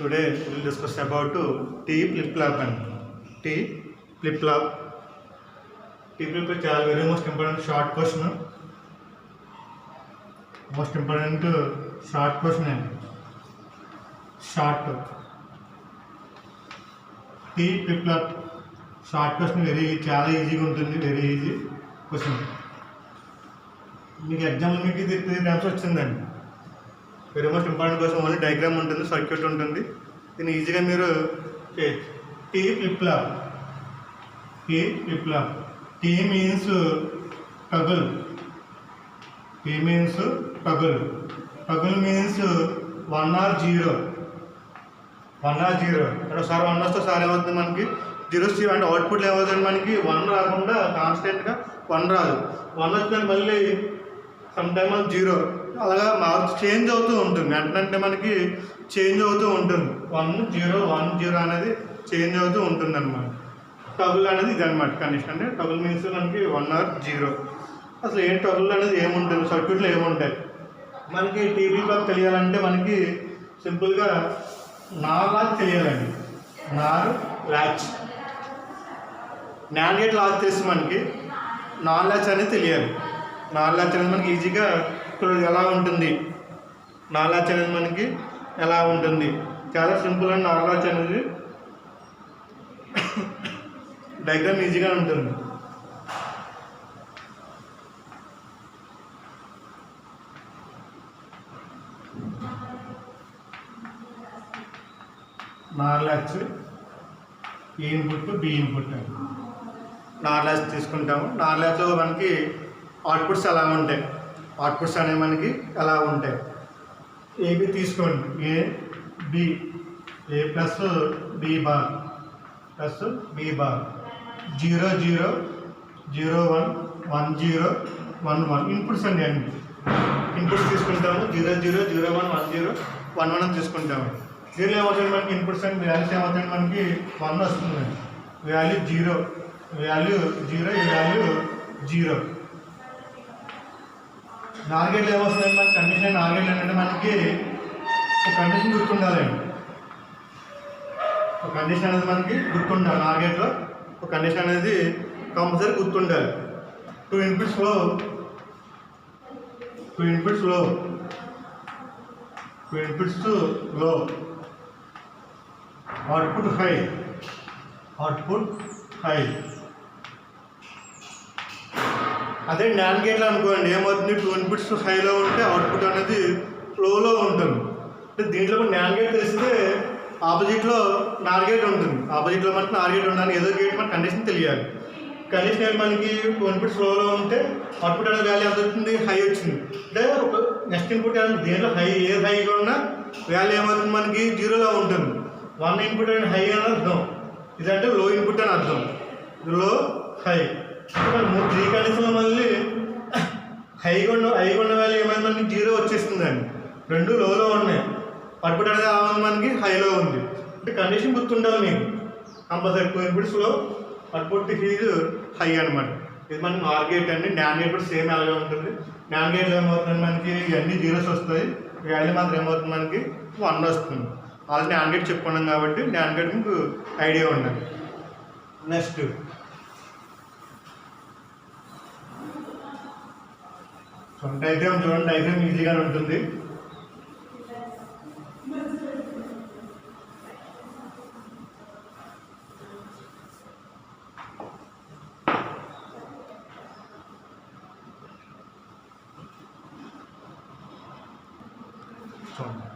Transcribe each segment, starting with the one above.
Today we will discuss about T flip-flop and T flip-flop. T flip-flop is very most important short question. Most important short question. Short. T flip-flop short question very చాలా ఈజీగా ఉంటుంది. Very easy question. మీకు ఎగ్జామ్లో మీకు ఇది 3 times వచ్చిందండి. Very most important question. Only diagram ఉంటుంది, circuit ఉంటుంది. దీన్ని ఈజీగా మీరు చేయొచ్చు. T flip flop. T flip flop. T means toggle. T means toggle. Toggle means 1 or 0. 1 or 0. ఒకసారి 1 వస్తే ఒకసారి ఏమవుతుంది మనకి 0 అంటే అవుట్పుట్లో ఏమవుతుంది మనకి 1 రాకుండా కాన్స్టెంట్గా 1 రాదు. 1 వచ్చిన మళ్ళీ సమ్ టైమ్ 0 అలాగా మార్క్స్ చేంజ్ అవుతూ ఉంటుంది. అంటే మనకి చేంజ్ అవుతూ ఉంటుంది. 1 0 1 0 అనేది చేంజ్ అవుతూ ఉంటుంది అనమాట. టగుల్ అనేది ఇది అనమాట కండిషన్. అంటే టగుల్ మీన్స్ మనకి 1 or 0. అసలు ఏ టగుల్ అనేది ఏముంటుంది, సర్క్యూట్లో ఏముంటాయి మనకి. టీవీ క్లాక్ తెలియాలంటే మనకి సింపుల్గా నార్ లాచ్ తెలియాలండి. నార్ లాచ్. నాన్ గేట్ లాచ్ తెలిసి మనకి నార్ లాచ్ అనేది తెలియాలి. నార్ లాచ్ అనేది మనకి ఈజీగా ఎలా ఉంటుంది, నార్ లాచ్ అనేది మనకి ఎలా ఉంటుంది, చాలా సింపుల్ అండి. నార్ లాచ్ అనేది డయాగ్రామ్ ఈజీగా ఉంటుంది. నార్ లాచ్ ఈ ఇన్పుట్ బి ఇన్పుట్. నార్ లాచ్ తీసుకుంటాము. నార్ లాచ్లో మనకి అవుట్పుట్స్ ఎలా ఉంటాయి, అవుట్పుట్స్ అనేవి మనకి ఎలా ఉంటాయి. ఏబి తీసుకోండి. A B, A plus B bar plus B bar. 0 0 0 1 1 0 1 1 inputs అండి. అన్ని ఇన్పుట్స్ తీసుకుంటాము. 0 0 0 1 1 0 1 1 తీసుకుంటాము. దీనిలో ఏమవుతుంది మనకి ఇన్పుట్స్ అండ్ వాల్యూస్ ఏమవుతుంది మనకి 1 వస్తుంది. వాల్యూ 0, వాల్యూ 0, ఈ వాల్యూ 0. నార్గేట్లో ఏమొస్తుంది మనకి కండిషన్. నార్గేట్లు ఏంటంటే మనకి ఒక కండిషన్ గుర్తుండాలండి. ఒక కండిషన్ అనేది మనకి గుర్తుండాలి. నార్గేట్లో ఒక కండిషన్ అనేది కంపల్సరీ గుర్తుండాలి. 2 ఇన్పుట్స్ లో 2 ఇన్పుట్స్ లో 2 ఇన్పుట్స్ లో అవుట్పుట్ హై, అవుట్పుట్ హై. అదే నాన్ గేట్లో అనుకోండి ఏమవుతుంది, 2 ఇన్పుట్స్ హైలో ఉంటే అవుట్పుట్ అనేది లోలో ఉంటుంది. అంటే దీంట్లో కూడా నాన్ గేట్ తెలిస్తే ఆపోజిట్లో నార్ గేట్ ఉంటుంది. ఆపోజిట్లో మనకి నార్ గేట్ ఉండాలి. ఏదో గేట్ మనకి కండిషన్ తెలియాలి. కండిషన్ ఏంటి మనకి 2 ఇన్పుట్స్ లోలో ఉంటే అవుట్పుట్ అనేది వాల్యూ ఎంత వచ్చింది, హై వచ్చింది. అంటే ఒక నెక్స్ట్ ఇన్పుట్ అనేది దీంట్లో హై, ఏ హైగా ఉన్నా వాల్యూ ఏమవుతుంది మనకి 0లో ఉంటుంది. 1 ఇన్పుట్ అని హై అని అర్థం, ఇదంటే లో ఇన్పుట్ అని అర్థం. లో హై. 3 కండిషన్లో మళ్ళీ హైగా ఉన్న వాల్యూ ఏమైంది మనకి 0 వచ్చేస్తుందండి. 2 లోలో ఉన్నాయి. అవుట్పుట్ అనేది ఎలా ఉంది మనకి హైలో ఉంది. అంటే కండిషన్ గుర్తుండాలి మీకు కంపల్సరీ. 2 ఇన్పుట్స్లో అవుట్పుట్ ఈజ్ హై అనమాట. ఇది మనకి నార్ గేట్ అండి. నాన్ గేట్ కూడా సేమ్ అలాగే ఉంటుంది. నాన్ గేట్లో ఏమవుతుంది మనకి ఇవన్నీ 0s వస్తాయి. వాల్యూ మాత్రం ఏమవుతుంది మనకి 1 వస్తుంది. ఆల్రెడీ నాన్ గేట్ చెప్పుకున్నాం కాబట్టి నాన్ గేట్ మీకు ఐడియా ఉండాలి. నెక్స్ట్ డయాగ్రామ్ చూడండి. డయాగ్రామ్ ఈజీగానే ఉంటుంది.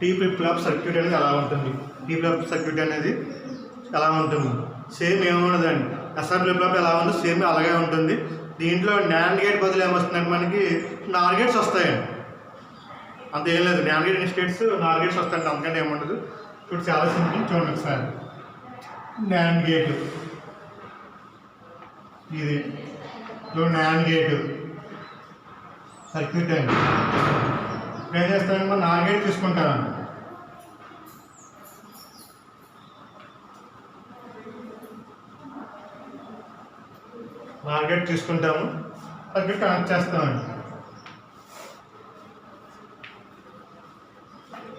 టీ ఫ్లిప్-ఫ్లాప్ సర్క్యూట్ అనేది ఎలా ఉంటుంది, టీ ఫ్లిప్ సర్క్యూట్ అనేది ఎలా ఉంటుంది, సేమ్ ఏముండదండి. ఎస్ఆర్ ఫ్లిప్-ఫ్లాప్ ఎలా ఉందో సేమ్ అలాగే ఉంటుంది. దీంట్లో నాన్ గేట్ బదులు ఏమొస్తుందంటే మనకి నార్ గేట్స్ వస్తాయండి. అంత ఏం లేదు. నాన్ గేట్ ఇన్స్టేట్స్ నార్ గేట్స్ వస్తాయండి. అందుకంటే ఏముండదు. ఇప్పుడు చాలా సింపుల్. చూడండి ఒకసారి. నాన్ గేట్ ఇది నాన్ గేట్ సర్క్యూట్ అండి. ఏం చేస్తానంటే మనం నార్ గేట్ తీసుకుంటానండి. నార్ గేట్ తీసుకుంటాము. సర్క్యూట్ కనెక్ట్ చేస్తామండి.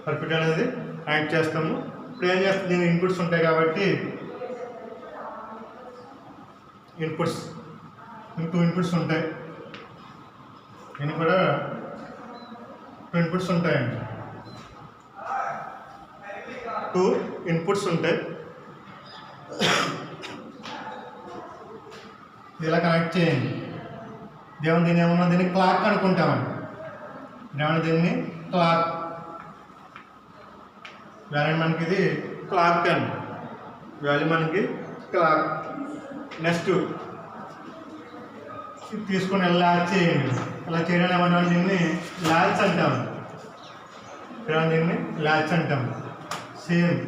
సర్క్యూట్ అనేది కనెక్ట్ చేస్తాము. ఇప్పుడు ఏం చేస్తుంది, దీని ఇన్పుట్స్ ఉంటాయి కాబట్టి ఇన్పుట్స్ 2 ఇన్పుట్స్ ఉంటాయి. దీనికి కూడా 2 ఇన్పుట్స్ ఉంటాయండి. 2 ఇన్పుట్స్ ఉంటాయి. ఇలా కనెక్ట్ చేయండి. దీన్ని ఏమన్నా దీన్ని క్లాక్ అనుకుంటామండి. దీన్ని క్లాక్ వాల్యూ మనకి ఇది క్లాక్ అండి. వాల్యూ మనకి క్లాక్. నెక్స్ట్ తీసుకొని ల్యాచ్ చేయండి. ఇలా చేయడం ఏమంటాం, దీన్ని ల్యాచ్ అంటాం. దీన్ని ల్యాచ్ అంటాం. సేమ్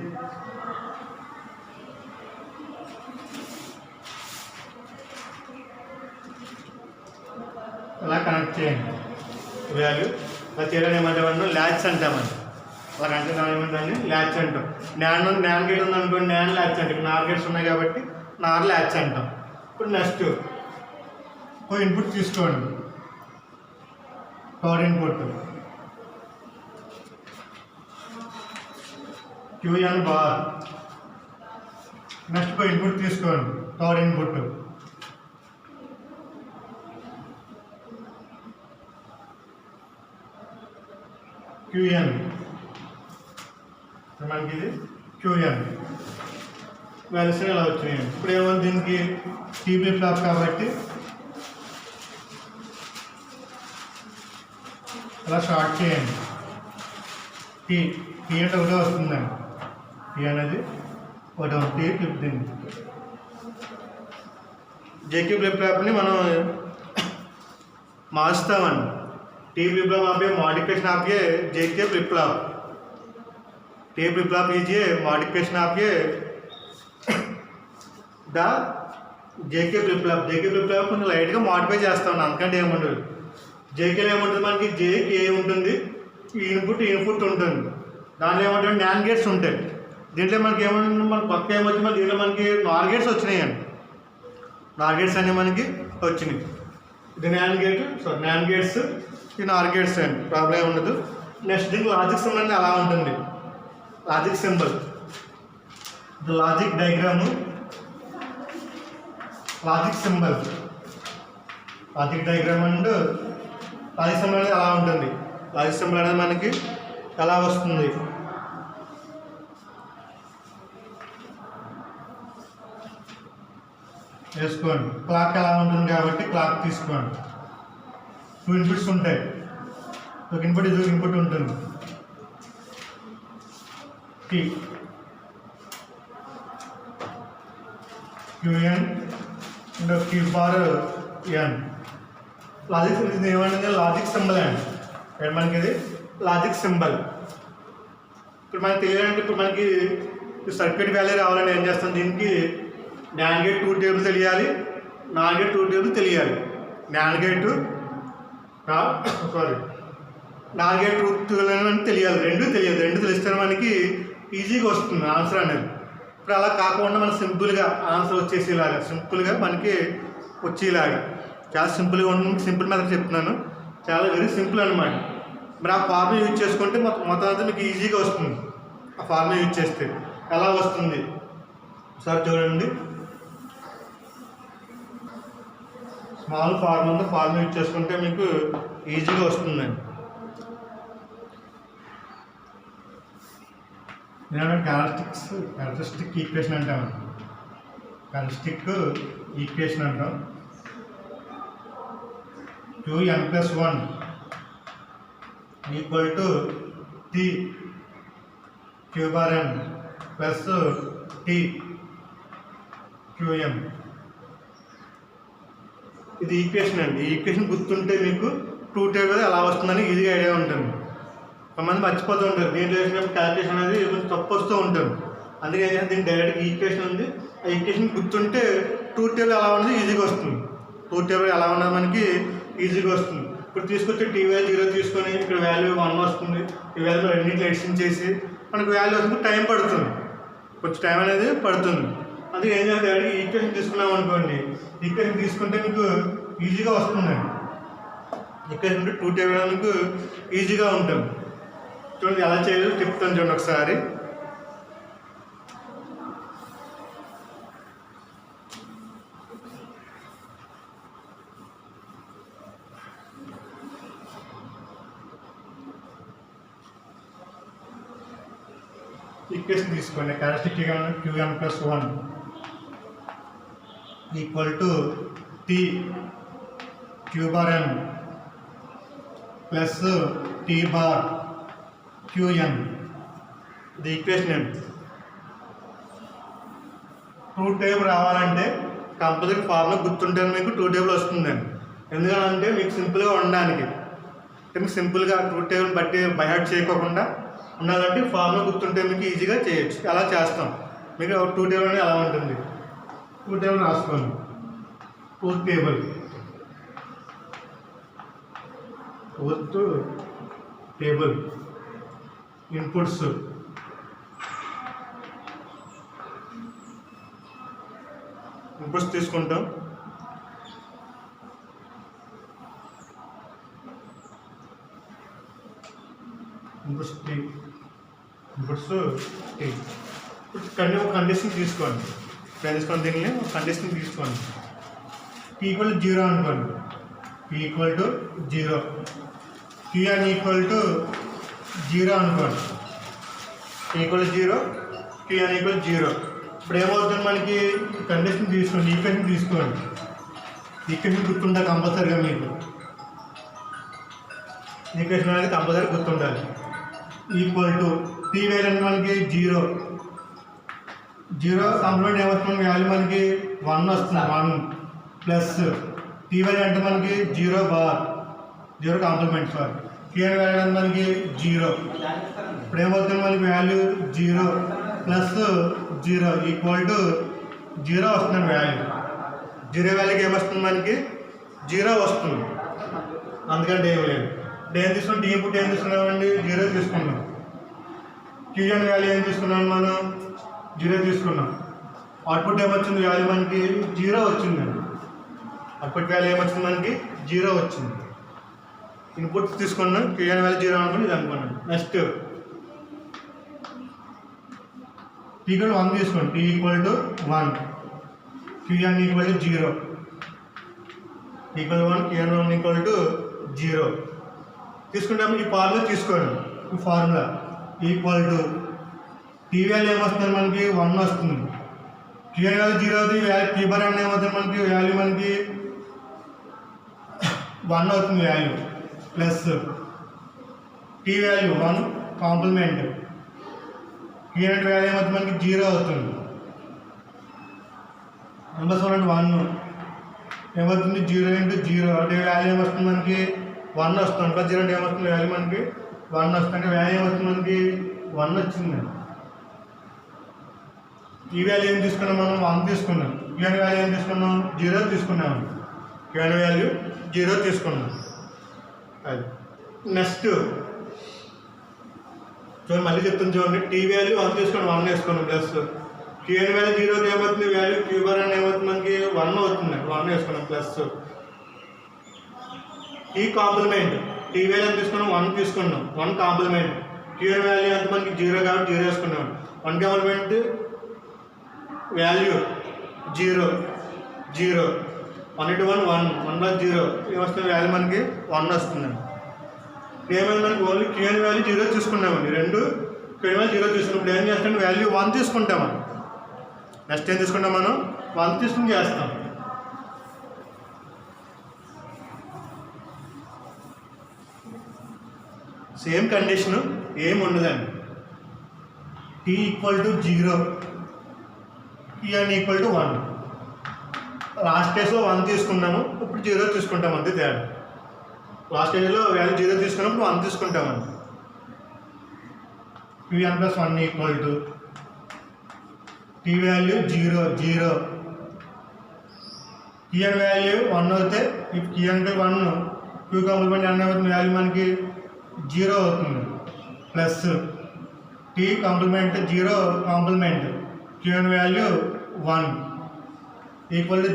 అలా కనెక్ట్ చేయండి. వాల్యూ ఇలా చేయడం ఏమంటామంటే ల్యాచ్ అంటామండి. అలా కనెక్ట్ ఏమంటామని ల్యాచ్ అంటాం. నాన్ గేట్ ఉందనుకోండి, నాన్ ల్యాచ్ అంటాం. నార్ గేట్స్ ఉన్నాయి కాబట్టి నార్ ల్యాచ్ అంటాం. ఇప్పుడు నెక్స్ట్ ఒక ఇన్పుట్ తీసుకోండి, power input QN bar. Next ఒక ఇన్పుట్ తీసుకోండి, పవర్ ఇన్పుట్ QN. మనకి ఇది QN వాల్యూస్ ఇలా వచ్చినాయి. ఇప్పుడు ఏమో దీనికి టీ ఫ్లిప్ ఫ్లాప్ కాబట్టి అలా షార్ట్ చేయండి. టీ అంటే ఒకటే వస్తుందండి. టీ అనేది ఒకటే టీ ఫ్లిప్. దీన్ని జేకే ఫ్లిప్ ఫ్లాప్ని మనం మార్చుతామండి. టీ फ्लिप फ्लॉप आप ये मॉडिफिकेशन आपके JK flip flop T flip flop लीजिए मॉडिफिकेशन आपके द जेके फ्लिप फ्लॉप కొంచెం లైట్గా మోడిఫై చేస్తాం. అందుకంటే ఏముండదు. జేకేలో ఏముంటుంది, మనకి జేకే ఉంటుంది, ఇన్పుట్ ఉంటుంది. దాంట్లో ఏమంటుంది నాన్ గేట్స్ ఉంటాయి. దీంట్లో మనకి ఏముంటుంది, మన పక్క ఏమొచ్చి మన దీంట్లో మనకి నార్ గేట్స్ వచ్చినాయండి. నార్ గేట్స్ అనేవి మనకి వచ్చినాయి. ఇది నాన్ గేట్స్, ఈ నార్ గేట్స్ అండి. ప్రాబ్లం ఉండదు. నెక్స్ట్ దీనికి లాజిక్ సింబల్ అనేది అలా ఉంటుంది. Logic symbol, logic diagram, logic symbol, logic diagram and logic symbol అనేది అలా ఉంటుంది. లాజిక్ సింబల్ అనేది మనకి ఎలా వస్తుంది, వేసుకోండి. క్లాక్ ఎలా ఉంటుంది కాబట్టి క్లాక్ తీసుకోండి. 2 ఇన్పుట్స్ ఉంటాయి. ఒక ఇన్పుట్ ఇది ఇన్పుట్ ఉంటుంది. టీ QN అండ్ Q బార్ N. లాజిక్ ఇది ఏమంటే లాజిక్ సింబల్ అండి. మనకి ఇది లాజిక్ సింబల్. ఇప్పుడు మనకి తెలియాలంటే, ఇప్పుడు మనకి సర్క్యూట్ వాల్యూ రావాలని ఏం చేస్తాం, దీనికి నాన్ గేట్ 2 టేబుల్ తెలియాలి, నాన్ గేట్ 2 టేబుల్ తెలియాలి. నాన్ గేట్ నాన్ గేట్ 2 తెలియాలి. రెండు తెలిస్తే మనకి ఈజీగా వస్తుంది ఆన్సర్ అనేది. ఇప్పుడు అలా కాకుండా మనం సింపుల్గా ఆన్సర్ వచ్చేసేలాగా, సింపుల్గా మనకి వచ్చేలాగా చాలా సింపుల్గా ఉంటుంది. సింపుల్ మెథడ్ చెప్తున్నాను, చాలా వెరీ సింపుల్ అనమాట. మరి ఆ ఫార్ములా యూజ్ చేసుకుంటే మొత్తం అంతా మీకు ఈజీగా వస్తుంది. ఆ ఫార్ములా యూజ్ చేస్తే ఎలా వస్తుంది సార్ చూడండి. స్మాల్ ఫార్ములా యూజ్ చేసుకుంటే మీకు ఈజీగా వస్తుందండి. నేను క్యారెక్టరిస్టిక్ ఈక్వేషన్ అంటాను. క్యారెక్టరిస్టిక్ ఈక్వేషన్ అంటాం. Qn+1 equal to T Q బార్ N ప్లస్ T QM. ఇది ఈక్వేషన్ అండి. ఈ ఈక్వేషన్ గుర్తుంటే మీకు 2 టేబుల్ ఎలా వస్తుందని ఈజీగా ఐడియా ఉంటుంది. కొంతమంది మర్చిపోతూ ఉంటారు. దీంట్లో వేసినప్పుడు క్యాల్కులేషన్ అనేది కొంచెం తప్పు వస్తూ ఉంటుంది. అందుకే ఏం చేస్తే దీనికి డైరెక్ట్గా ఈక్వేషన్ ఉంది. ఆ ఈక్వేషన్ గుర్తుంటే 2 టేబుల్ ఎలా ఉన్నది ఈజీగా వస్తుంది. 2 టేబుల్ ఎలా ఉన్నది మనకి ఈజీగా వస్తుంది. ఇప్పుడు తీసుకొచ్చి టీ వాల్యూ 0 తీసుకొని ఇక్కడ వాల్యూ 1 వస్తుంది. ఈ వాల్యూ రెండింటిలో ఎడిషన్ చేసి మనకు వాల్యూ వస్తుంది. టైం పడుతుంది, కొంచెం టైం అనేది పడుతుంది. అందుకే ఏం చేస్తే డైరెక్ట్గా ఈక్వేషన్ తీసుకున్నాం అనుకోండి, ఈక్వేషన్ తీసుకుంటే మీకు ఈజీగా వస్తుందండి. ఈక్వేషన్ ఉంటే 2 టేబుల్ మీకు ఈజీగా ఉంటుంది. చూడండి ఎలా చేయాలో చెప్తాను చూడండి ఒకసారి. ఈక్వేషన్ తీసుకోండి. Characteristic Qn plus 1 equal to T Q బార్ n plus T bar Qn. ఇది ఈక్వేషన్ ఏంటి? ట్రూత్ టేబుల్ రావాలంటే కంపల్సరీ ఫార్ములా గుర్తుంటే మీకు ట్రూత్ టేబుల్ వస్తుందండి. ఎందుకంటే మీకు సింపుల్గా ఉండడానికి, మీకు సింపుల్గా ట్రూత్ టేబుల్ బట్టి బైహార్ట్ చేయకోకుండా ఉండాలంటే ఫార్ములా గుర్తుంటే మీకు ఈజీగా చేయొచ్చు. అలా చేస్తాం. మీకు ట్రూత్ టేబుల్ అనేది అలా ఉంటుంది. ట్రూత్ టేబుల్ రాసుకోండి. ట్రూత్ టేబుల్ ఇన్పుట్స్ తీసుకుంటాం. ఇన్పుట్స్ కండిషన్ తీసుకోండి. దీన్ని ఒక కండిషన్ తీసుకోండి. P ఈక్వల్ టు 0 అనుకోండి. P equal to 0, Qn equal to 0 అనుకోండి. P equal to 0, Qn equal 0. ఇప్పుడు ఏమవుతుంది? మనకి కండిషన్ తీసుకోండి, ఈక్వేషన్ తీసుకోండి. ఈక్వేషన్ గుర్తుండాలి కంపల్సరీగా. మీకు ఈక్వేషన్ అనేది కంపల్సరీ గుర్తుండాలి. ఈక్వల్ టు P వాల్యూ అంటే మనకి 0 కాంప్లిమెంట్ ఏమవుతుంది? వాల్యూ మనకి 1 వస్తుంది. 1 ప్లస్ P వాల్యూ అంటే మనకి 0 bar 0 compliment sir. Qn value అంటే మనకి 0. ఇప్పుడు ఏమవుతుంది? మనకి వాల్యూ 0 ప్లస్ 0 ఈక్వల్ టు 0 వస్తుంది. వాల్యూ 0 వాల్యూకి ఏమొస్తుంది? మనకి 0 వస్తుంది. అందుకంటే ఏం లేదు. ఏం తీసుకున్నాం? టీ ఇన్పుట్ ఏం తీసుకున్నామండి? 0 తీసుకున్నాం. Qn వాల్యూ ఏం తీసుకున్నాం? మనం 0 తీసుకున్నాం. అవుట్పుట్ ఏమొచ్చింది? వాల్యూ మనకి 0 వచ్చిందండి. అవుట్పుట్ వాల్యూ ఏమొచ్చింది? మనకి 0 వచ్చింది. ఇన్పుట్ తీసుకున్నాం. Qn వాల్యూ 0 అనుకుని ఇది అనుకున్నాం. నెక్స్ట్ T ఈక్వల్ 1 తీసుకోండి. T equal to 1, Qn equal to 0, equal 1, Qn 1 equal to 0 తీసుకుంటే ఈ ఫార్ములా తీసుకోండి. ఈ formula equal to T value ఏమొస్తుంది? మనకి 1 వస్తుంది. Qn వాల్యూ 0 అవుతుంది. P బార్ n ఏమవుతుంది? మనకి వాల్యూ మనకి 1 అవుతుంది. Value plus T value 1 complement Qn value ఏమవుతుంది? మనకి 0 అవుతుంది. నెంబర్స్ 1 అంటే 1 ఏమవుతుంది? 0 ఇంటూ 0 అంటే వాల్యూ ఏమొస్తుంది? మనకి 1 వస్తుంది. ప్లస్ 0 అంటే ఏమొస్తుంది? వాల్యూ మనకి 1 వస్తుంది. అంటే వాల్యూ ఏమవుతుంది? మనకి 1 వచ్చింది. ఈ వాల్యూ ఏం తీసుకున్నాం? మనం 1 తీసుకున్నాం. Qn వాల్యూ ఏం తీసుకున్నాం? 0 తీసుకున్నాం. Qn వాల్యూ 0 తీసుకున్నాం. అది నెక్స్ట్ చూడండి, మళ్ళీ చెప్తాను చూడండి. T వాల్యూ 1 తీసుకుని 1 వేసుకున్నాం. ప్లస్ Qn వాల్యూ 0 ఏమవుతుంది? వాల్యూ Q బార్ అని ఏమవుతుంది? మనకి 1 అవుతుంది. 1 వేసుకున్నాం. Plus T complement T value ఎంత తీసుకున్నాం? 1 తీసుకున్నాం. 1 కాంప్లిమెంట్ Qn వాల్యూ ఎంత? మనకి 0 కాబట్టి 0 వేసుకున్నాం. 1 కాంప్లిమెంట్ వాల్యూ 0 1 into 1 1 ప్లస్ 0 ఏమొస్తుంది? వాల్యూ మనకి 1 వస్తుందండి. ఏమైనా మనకి ఓన్లీ Qn వాల్యూ 0 తీసుకున్నామండి. రెండు Qn వాల్యూ 0 తీసుకున్నప్పుడు ఏం చేస్తాం? వాల్యూ 1 తీసుకుంటామండి. నెక్స్ట్ ఏం తీసుకుంటాం? మనం 1 తీసుకుని చేస్తాం. సేమ్ కండిషన్ ఏమి ఉండదండి. T equal to 0, Qn equal to 1. Last కేసులో 1 తీసుకున్నాము, ఇప్పుడు 0 తీసుకుంటాం. అంతే తేడా. లాస్ట్ కేసులో వాల్యూ 0 తీసుకున్నప్పుడు 1 తీసుకుంటామండి. Qn plus 1 equal to T value 0 Qn value 1 అవుతే Qn by 1 Q complement n అవుతుంది. వాల్యూ మనకి 0 అవుతుంది. Plus T complement 0 complement Qn value 1 equal to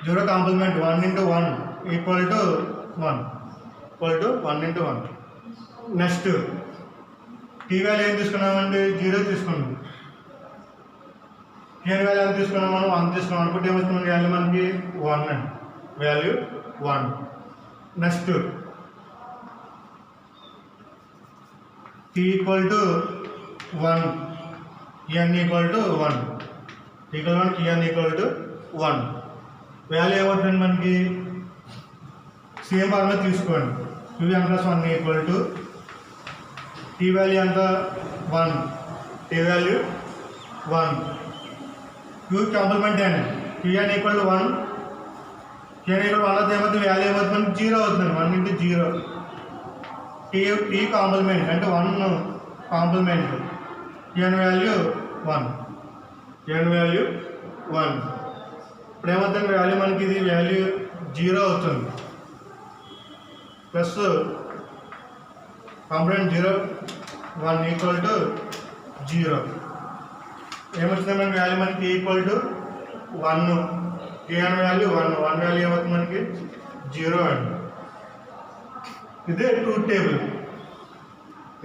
0 complement 1 into 1 equal to 1 into 1. Next T value ఏం తీసుకున్నామండి? 0 తీసుకున్నాం. Qn value ఎంత తీసుకున్నాం? మనం 1 తీసుకున్నాం. అనుకుంటే ఏమొస్తుంది? వాల్యూ మనకి 1 అండి. Value 1. Next T equal to 1 n equal to 1 n equal to 1 value ఏమవుతుంది మనకి సేమ్ ఫార్ములా తీసుకోండి qn plus 1 equal to T value ఎంత 1 T value 1 q complement n qn equal to 1 qn equal 1 అయితే ఏమవుతుంది value ఏమవుతుంది మనకి 0 అవుతుంది 1 into 0 tea complement అంటే 1 కాంప్లిమెంట్ qn వాల్యూ 1 ఇప్పుడు ఏమవుతుంది వాల్యూ మనకి ఇది వాల్యూ 0 అవుతుంది ప్లస్ కాంప్లిమెంట్ 0 1 ఈక్వల్ టు 0 ఏమవుతుంది మనకి వాల్యూ మనకి equal to 1 qn value 1 value ఏమవుతుంది మనకి 0 అండి ఇదే ట్రూత్ టేబుల్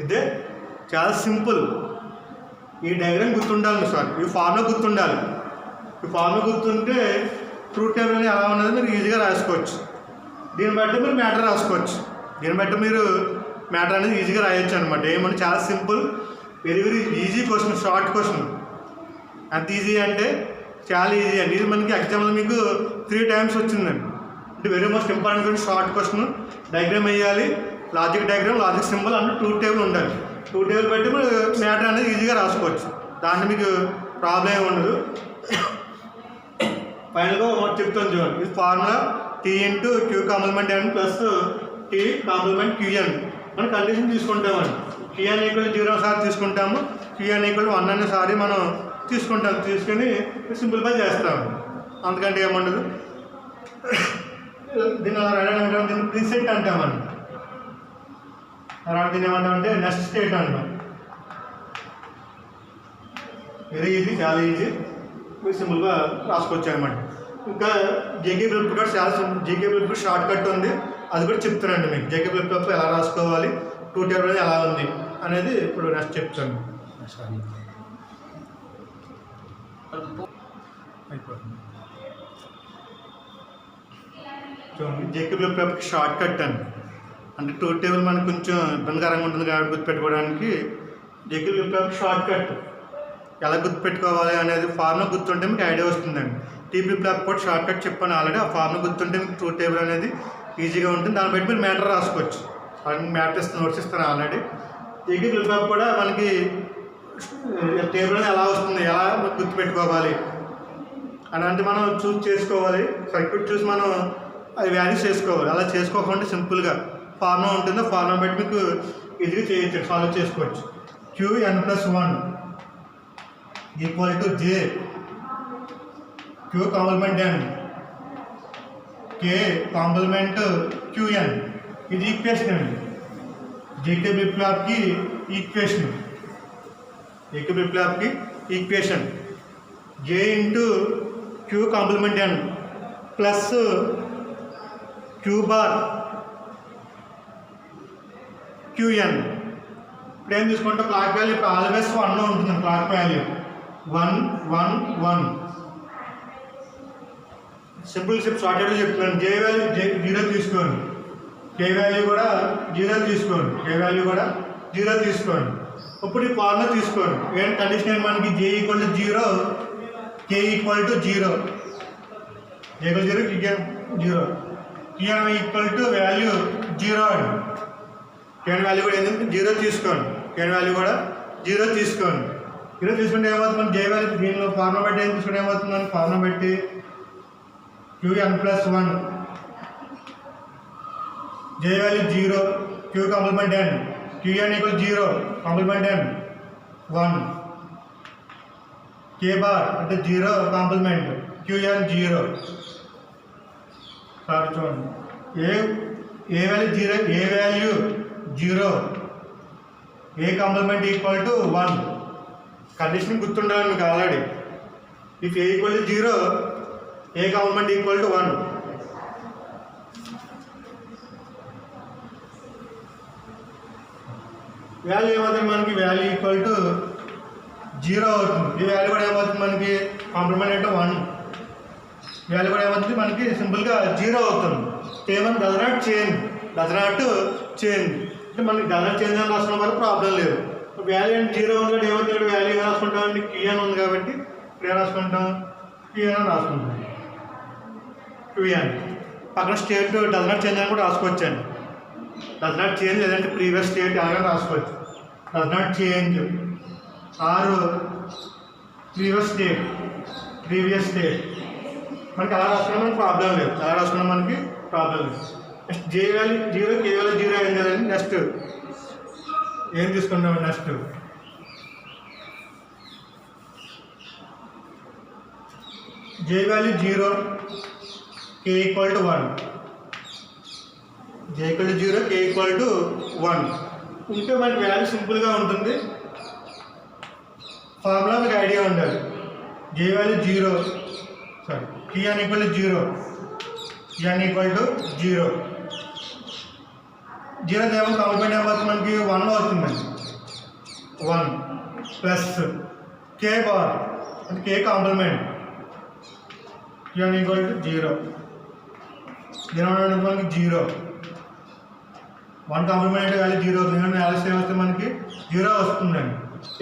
ఇదే చాలా సింపుల్ ఈ డయాగ్రామ్ గుర్తుండాలి సార్ ఈ ఫార్ములా గుర్తుండాలి ఈ ఫార్ములా గుర్తుంటే ట్రూత్ టేబుల్ అనేది ఎలా ఉన్నది మీరు ఈజీగా రాసుకోవచ్చు దీన్ని బట్టి మీరు మ్యాటర్ రాసుకోవచ్చు దీన్ని బట్టి మీరు మ్యాటర్ అనేది ఈజీగా రాయొచ్చు అనమాట ఏమంటే చాలా simple very easy question short question ఎంత ఈజీ అంటే చాలా ఈజీ అండి ఇది మనకి ఎగ్జామ్లో మీకు 3 టైమ్స్ వచ్చిందండి అంటే very most important question short question diagram వేయాలి లాజిక్ డయాగ్రామ్ లాజిక్ సింబల్ అంటే ట్రూత్ టేబుల్ ఉండాలి ట్రూత్ టేబుల్ బట్టి మీరు మ్యాటర్ అనేది ఈజీగా రాసుకోవచ్చు దాంట్లో మీకు ప్రాబ్లం ఏమి ఉండదు ఫైనల్గా చెప్తాను చూడండి ఇది formula T into Q complement n plus T complement qn మనం కండిషన్ తీసుకుంటామండి qn ఈక్వల్ 0 సారి తీసుకుంటాము qn ఈక్వల్ 1 అనేసారి మనం తీసుకుంటాం తీసుకొని సింప్లిఫై చేస్తాము అందుకంటే ఏముండదు దీన్ని అలా రాయడం దీన్ని ప్రీసెట్ అంటామండి అలా దీన్ని ఏమంటామంటే నెక్స్ట్ స్టేట్ అంటాం వెరీ ఈజీ చాలా ఈజీ మీరు సింపుల్గా రాసుకోవచ్చు అనమాట ఇంకా జేకే ఫ్లిప్ కూడా చాలా జేకే ఫ్లిప్ షార్ట్ కట్ ఉంది అది కూడా చెప్తానండి మీకు జేకే ఫ్లిప్ ఎలా రాసుకోవాలి ట్రూత్ టేబుల్ అనేది ఎలా ఉంది అనేది ఇప్పుడు నెక్స్ట్ చెప్తాను అయిపోతుంది చూడండి జేకే ఫ్లిప్ షార్ట్ కట్ అండి అంటే ట్రూత్ టేబుల్ మనకు కొంచెం ఇబ్బందికరంగా ఉంటుంది కాబట్టి గుర్తుపెట్టుకోవడానికి జేకే ఫ్లిప్ షార్ట్ కట్ ఎలా గుర్తుపెట్టుకోవాలి అనేది ఫార్ములా గుర్తుంటే మీకు ఐడియా వస్తుందండి టీ ఫ్లిప్ కూడా షార్ట్ కట్ చెప్పాను ఆల్రెడీ ఆ ఫార్ములా గుర్తుంటే మీకు ట్రూత్ టేబుల్ అనేది ఈజీగా ఉంటుంది దాన్ని బట్టి మీరు మ్యాటర్ రాసుకోవచ్చు మ్యాటర్ ఇస్తాను నోట్స్ ఇస్తాను ఆల్రెడీ జేకే ఫ్లిప్ కూడా మనకి టేబుల్ అనేది ఎలా వస్తుంది ఎలా గుర్తుపెట్టుకోవాలి అలాంటి మనం చూస్ చేసుకోవాలి సర్క్యూట్ చూసి మనం అది వాల్యూస్ చేసుకోవాలి అలా చేసుకోకుండా సింపుల్గా ఫార్ములా ఉంటుందో ఫార్ములా బట్టి మీకు ఈజీగా చేయొచ్చు సాల్వ్ చేసుకోవచ్చు qn plus 1 equal to j q complement n k complement qn ఇది ఈక్వేషన్ అండి జేకే ఫ్లిప్ ఫ్లాప్కి ఈక్వేషన్ జేకే ఫ్లిప్ ఫ్లాప్కి equation j into q complement n plus q bar qn ఇప్పుడు ఏం తీసుకుంటే క్లాక్ వాల్యూ ఇప్పుడు ఆల్వేస్ 1 ఉంటుంది క్లాక్ వాల్యూ 1 1 1 సింపుల్ షార్టెడ్గా చెప్తున్నాను j వాల్యూ 0 తీసుకోండి k వాల్యూ కూడా 0 తీసుకోండి k వాల్యూ కూడా 0 తీసుకోండి ఇప్పుడు ఈ ఫార్ములా తీసుకోండి ఏం కండిషన్ ఏంటి మనకి j equal to 0 k equal to 0 j equal 0 k 0 qn equal to value 0 అండి qn వాల్యూ కూడా ఏంటంటే 0 తీసుకోండి qn వాల్యూ కూడా 0 తీసుకోండి 0 తీసుకుంటే ఏమవుతుంది j వాల్యూ దీనిలో ఫార్ములా బట్టి ఏం తీసుకుంటే ఏమవుతుందని ఫార్ములా బట్టి qn plus 1 j value 0 q complement n qn equal 0 complement n 1 k bar అంటే 0 కాంప్లిమెంట్ qn 0 సార్ చూడండి A value 0 A value 0 A complement equal to 1 condition గుర్తుండాలి మీకు already if A equal to 0 A complement equal to 1 value ఏమవుతుంది మనకి value equal to 0 అవుతుంది ఈ value కూడా ఏమవుతుంది మనకి కాంప్లిమెంట్ అంటే 1 వాల్యూ కూడా ఏమవుతుంది మనకి సింపుల్గా 0 అవుతుంది ఏమని డజ్ నాట్ చేంజ్ అంటే మనకి డజ్ నాట్ చేంజ్ అని రాసిన వరకు ప్రాబ్లం లేదు వాల్యూ అంటే 0 ఉంది కాబట్టి ఏమవుతుంది, ఇక్కడ వాల్యూ రాసుకుంటామండి, కీ అని ఉంది కాబట్టి ఇక్కడ ఏం రాసుకుంటాం, కీ అని రాసుకుంటాం. కీ అని పక్కన స్టేట్ డస్ నాట్ చేంజ్ అని కూడా రాసుకోవచ్చండి. డస్ నాట్ చేంజ్ లేదంటే ప్రీవియస్ స్టేట్ అలాగే రాసుకోవచ్చు. Does not change or previous state మనకి అలా రాసుకున్నా మనకి ప్రాబ్లం లేదు, అలా రాసుకున్నా మనకి ప్రాబ్లం లేదు. నెక్స్ట్ జే వాల్యూ 0, కే వాల్యూ 0 అయింది కదండి. నెక్స్ట్ ఏం తీసుకుంటాం, next J value 0, K equal to 1. J equal to 0, K equal to 1 ఉంటే మనకి వాల్యూ సింపుల్గా ఉంటుంది. ఫార్ములా మీకు ఐడియా ఉండాలి. జే వాల్యూ 0, సారీ కి అని equal to 0, n equal to 0. 0 దేవం కాంప్లిమెంట్ ఏమవుతుంది, మనకి 1 అవుతుందండి. 1 ప్లస్ కే బార్ అంటే కే కాంప్లిమెంట్ n ఈక్వల్ టు 0. 0 మనకి 0. 1 కాంప్లిమెంట్ వాల్యూ 0 అవుతుంది. వాల్యూ సేమ్ వస్తే మనకి 0 వస్తుందండి.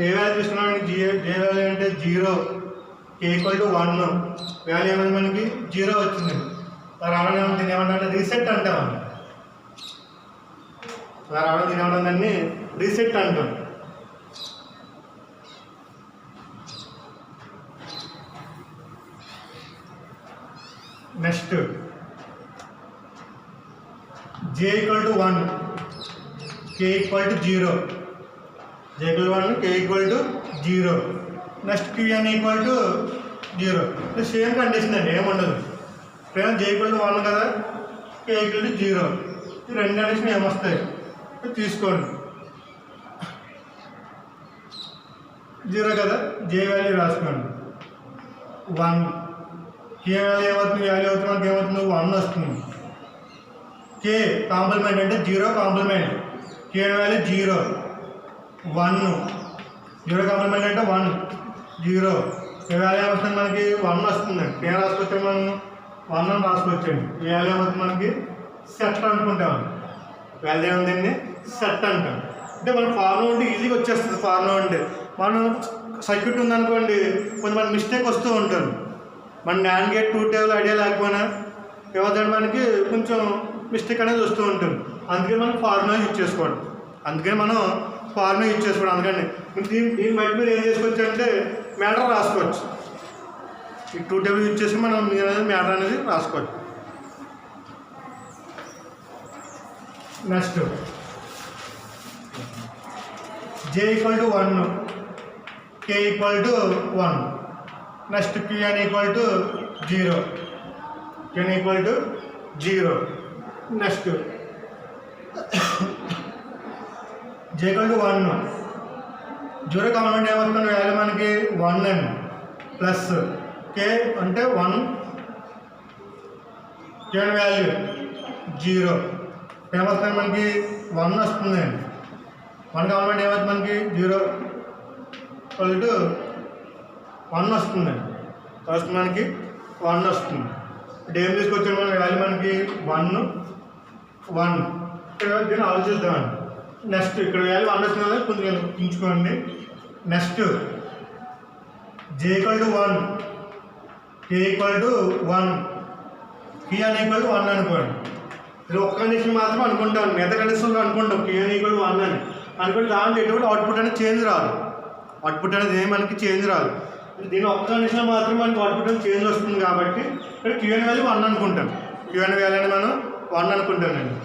ఏ వాల్యూ తీసుకున్నాం, జే వాల్యూ అంటే 0, కే ఈక్వల్ టు 1. వాల్యూ ఏమైంది మనకి 0 వచ్చిందండి. రావడం ఏమంటుంది, ఏమంటే రీసెట్ అంటామండి. రావడం తినేవాళ్ళని రీసెట్ అంటాం. Next J equal to 1, K equal to 0. J equal to 1, K equal to 0. Next QN equal to 0. Same condition అండి, ఏముండదు. ఇప్పుడు జే ఈక్వల్ టు 1 కదా, కే ఈక్వల్ టు 0. ఈ రెండు కండిషన్ ఏమొస్తాయి తీసుకోండి. 0 కదా, జే వాల్యూ రాసుకోండి. 1 కే వాల్యూ ఏమవుతుంది, వాల్యూ అవుతుంది మనకి ఏమవుతుంది 1 వస్తుంది. కే కాంప్లిమెంట్ అంటే 0 కాంప్లిమెంట్, కే వాల్యూ 0, 1. 0 కాంప్లిమెంట్ అంటే 1, 0. కే వాల్యూ ఏమవుతుంది మనకి 1 వస్తుందండి. కే రాసుకొచ్చాము మనం 1 అని రాసుకొచ్చండి. ఈ వాల్యూ ఏమవుతుంది మనకి సెట్ అనుకుంటాం. వాల్యూ ఏముందండి, సెట్ అంటాం. అంటే మన ఫార్ములా ఉంటే ఈజీగా వచ్చేస్తుంది. ఫార్ములా ఉంటే మనం సర్క్యూట్ ఉందనుకోండి, కొంచెం మన మిస్టేక్ వస్తూ ఉంటుంది. మన నాన్ గేట్ 2 టేబుల్ ఐడియా లేకపోయినా ఏమవుతుంది మనకి కొంచెం మిస్టేక్ అనేది వస్తూ ఉంటుంది. అందుకని మనం ఫార్ములా యూజ్ చేసుకోవడం. అందుకని దీన్ని బట్టి మీరు ఏం చేసుకోవచ్చు అంటే మ్యాటర్ రాసుకోవచ్చు. ఈ 2 టేబుల్ యూజ్ చేసి మనం మ్యాటర్ అనేది రాసుకోవచ్చు. Next J equal to 1, K equal to 1. Next QN equal to 0, QN equal to 0. Next J equal to 1, 0 complement ఏమవుతుంది, వాల్యూ మనకి 1 అండి. ప్లస్ కే అంటే 1, క్యూఎన్ వాల్యూ 0. ఏమవుతుంది మనకి 1 వస్తుందండి. 1 కాంప్లిమెంట్ ఏమవుతుంది మనకి 0 ఈక్వల్ టు 1 వస్తుందండి. ఫస్ట్ మనకి 1 వస్తుంది. ఇప్పుడు ఏం తీసుకొచ్చాము మన వాల్యూ మనకి 1 ఇక్కడ దీన్ని ఆలోచిద్దామండి. నెక్స్ట్ ఇక్కడ వాల్యూ 1 వస్తుంది కదా, కొంచెం ఉంచుకోండి. Next J equal to 1, K equal to 1, కి అని ఈక్వల్ టు 1 అనుకోండి. ఇది ఒక్క కండిషన్ మాత్రం అనుకుంటాం, మిగతా కండిషన్లో అనుకుంటాం కి అని ఈక్వల్ టు 1 అని అనుకుంటే దాంట్లో ఎటువంటి అవుట్పుట్ అనేది చేంజ్ రాదు. అవుట్పుట్ అనేది ఏమి మనకి చేంజ్ రాదు. దీని ఒక్క కండిషన్లో మాత్రం మనకి అవుట్పుట్ అనేది చేంజ్ వస్తుంది కాబట్టి ఇక్కడ క్యూఎన్ వాల్యూ 1 అనుకుంటాం. క్యూఎన్ వాల్యూ అని మనం 1 అనుకుంటామండి.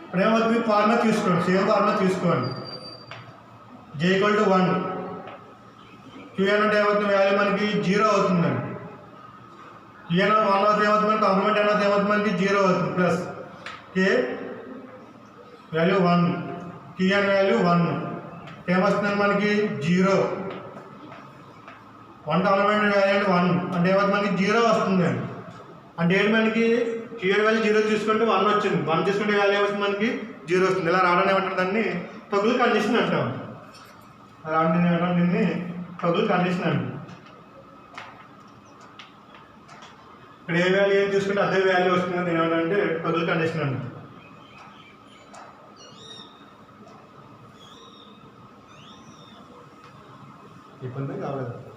ఇప్పుడు ఏమవుతుంది, ఫార్ములా తీసుకోండి, సేమ్ ఫార్ములా తీసుకోండి. జే ఈక్వల్ టు 1, క్యూఎన్ అంటే ఏమవుతుంది, వాల్యూ మనకి 0 అవుతుందండి. క్యూఎన్ 1 అవుతుంది ఏమవుతుంది మనకి, కాంప్లిమెంట్ అనేది ఏమవుతుంది మనకి 0 అవుతుంది. ప్లస్ కే వాల్యూ 1, క్యూఎన్ వాల్యూ 1 ఏమొస్తుంది మనకి 0. 1 కాంప్లిమెంట్ వాల్యూ 1 అంటే ఏమవుతుంది మనకి 0 వస్తుందండి. అంటే ఏంటి మనకి క్యూఎన్ వాల్యూ 0 తీసుకుంటే 1 వచ్చింది. 1 తీసుకుంటే వాల్యూ ఏమవుతుంది మనకి 0 వస్తుంది. ఇలా రావడం ఏమంటారు, దాన్ని టగుల్ కండిషన్ అంటాం. దీన్ని టగుల్ కండిషన్ అండి. ఇక్కడ ఏ వాల్యూ ఏం తీసుకుంటే అదే వాల్యూ వస్తుంది. అది ఏమంటే టగుల్ కండిషన్ అండి. ఇబ్బంది కాలేదు.